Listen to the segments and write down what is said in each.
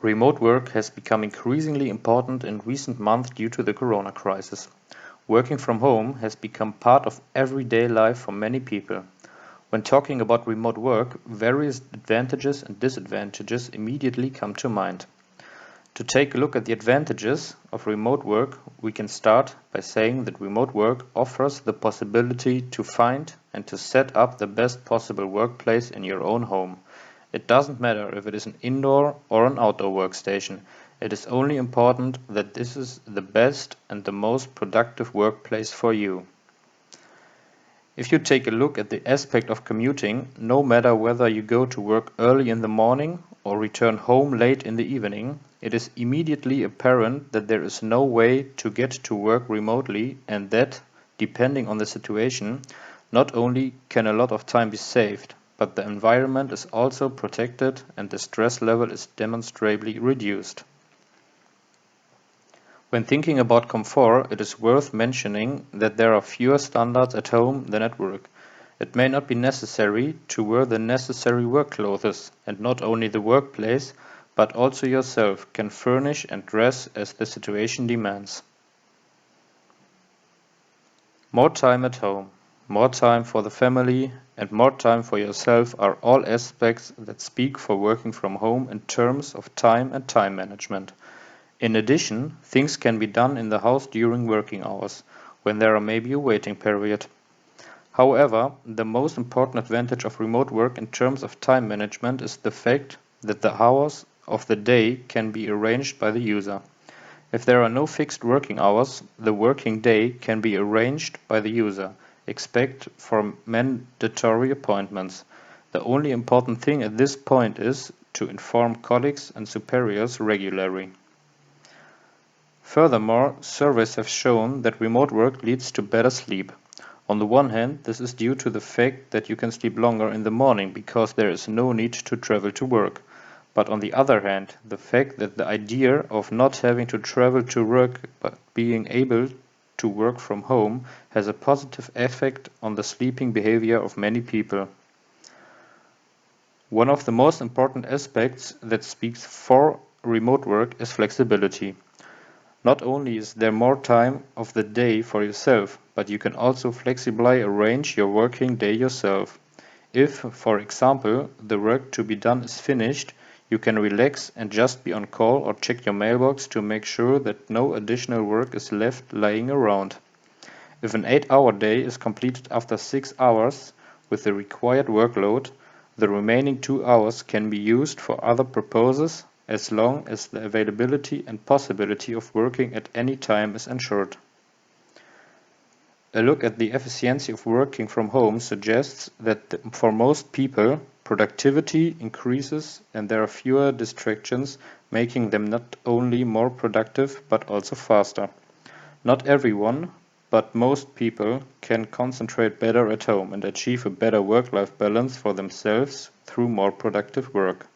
Remote work has become increasingly important in recent months due to the corona crisis. Working from home has become part of everyday life for many people. When talking about remote work, various advantages and disadvantages immediately come to mind. To take a look at the advantages of remote work, we can start by saying that remote work offers the possibility to find and to set up the best possible workplace in your own home. It doesn't matter if it is an indoor or an outdoor workstation. It is only important that this is the best and the most productive workplace for you. If you take a look at the aspect of commuting, no matter whether you go to work early in the morning or return home late in the evening, it is immediately apparent that there is no way to get to work remotely and that, depending on the situation, not only can a lot of time be saved, but the environment is also protected and the stress level is demonstrably reduced. When thinking about comfort, it is worth mentioning that there are fewer standards at home than at work. It may not be necessary to wear the necessary work clothes, and not only the workplace, but also yourself can furnish and dress as the situation demands. More time at home, more time for the family, and more time for yourself are all aspects that speak for working from home in terms of time and time management. In addition, things can be done in the house during working hours, when there are maybe a waiting period. However, the most important advantage of remote work in terms of time management is the fact that the hours of the day can be arranged by the user. If there are no fixed working hours, the working day can be arranged by the user, except for mandatory appointments. The only important thing at this point is to inform colleagues and superiors regularly. Furthermore, surveys have shown that remote work leads to better sleep. On the one hand, this is due to the fact that you can sleep longer in the morning because there is no need to travel to work. But on the other hand, the fact that the idea of not having to travel to work but being able to work from home has a positive effect on the sleeping behavior of many people. One of the most important aspects that speaks for remote work is flexibility. Not only is there more time of the day for yourself, but you can also flexibly arrange your working day yourself. If, for example, the work to be done is finished, you can relax and just be on call or check your mailbox to make sure that no additional work is left lying around. If an 8-hour day is completed after 6 hours with the required workload, the remaining 2 hours can be used for other purposes as long as the availability and possibility of working at any time is ensured. A look at the efficiency of working from home suggests that for most people, productivity increases and there are fewer distractions, making them not only more productive but also faster. Not everyone, but most people can concentrate better at home and achieve a better work-life balance for themselves through more productive work.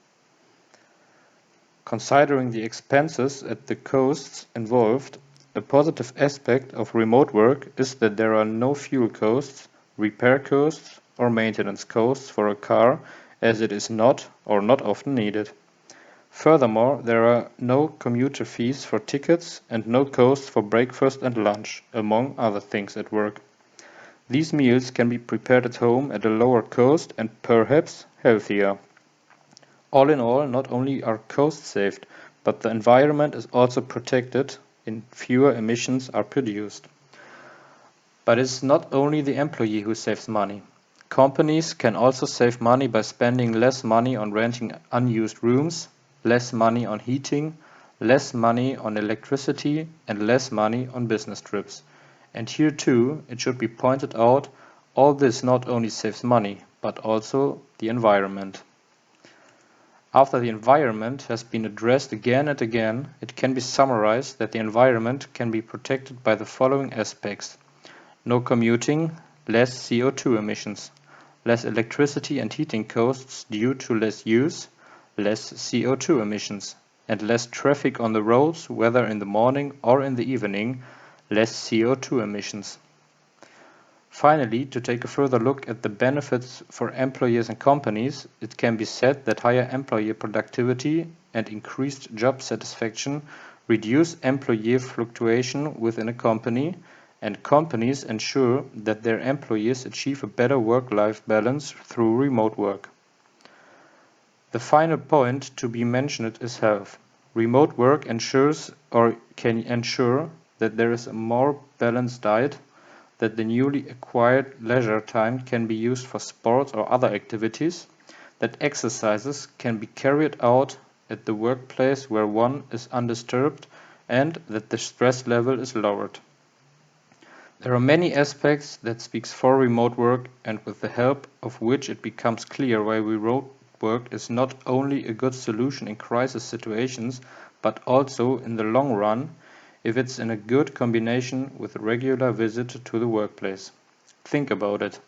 Considering the expenses and the costs involved, a positive aspect of remote work is that there are no fuel costs, repair costs, or maintenance costs for a car, as it is not or not often needed. Furthermore, there are no commuter fees for tickets and no costs for breakfast and lunch, among other things at work. These meals can be prepared at home at a lower cost and perhaps healthier. All in all, not only are costs saved, but the environment is also protected and fewer emissions are produced. But it's not only the employee who saves money. Companies can also save money by spending less money on renting unused rooms, less money on heating, less money on electricity, and less money on business trips. And here too, it should be pointed out, all this not only saves money, but also the environment. After the environment has been addressed again and again, it can be summarized that the environment can be protected by the following aspects: no commuting, less CO2 emissions, less electricity and heating costs due to less use, less CO2 emissions, and less traffic on the roads, whether in the morning or in the evening, less CO2 emissions. Finally, to take a further look at the benefits for employers and companies, it can be said that higher employee productivity and increased job satisfaction reduce employee fluctuation within a company, and companies ensure that their employees achieve a better work-life balance through remote work. The final point to be mentioned is health. Remote work ensures or can ensure that there is a more balanced diet, that the newly acquired leisure time can be used for sports or other activities, that exercises can be carried out at the workplace where one is undisturbed, and that the stress level is lowered. There are many aspects that speaks for remote work and with the help of which it becomes clear why remote work is not only a good solution in crisis situations but also in the long run if it's in a good combination with a regular visit to the workplace. Think about it.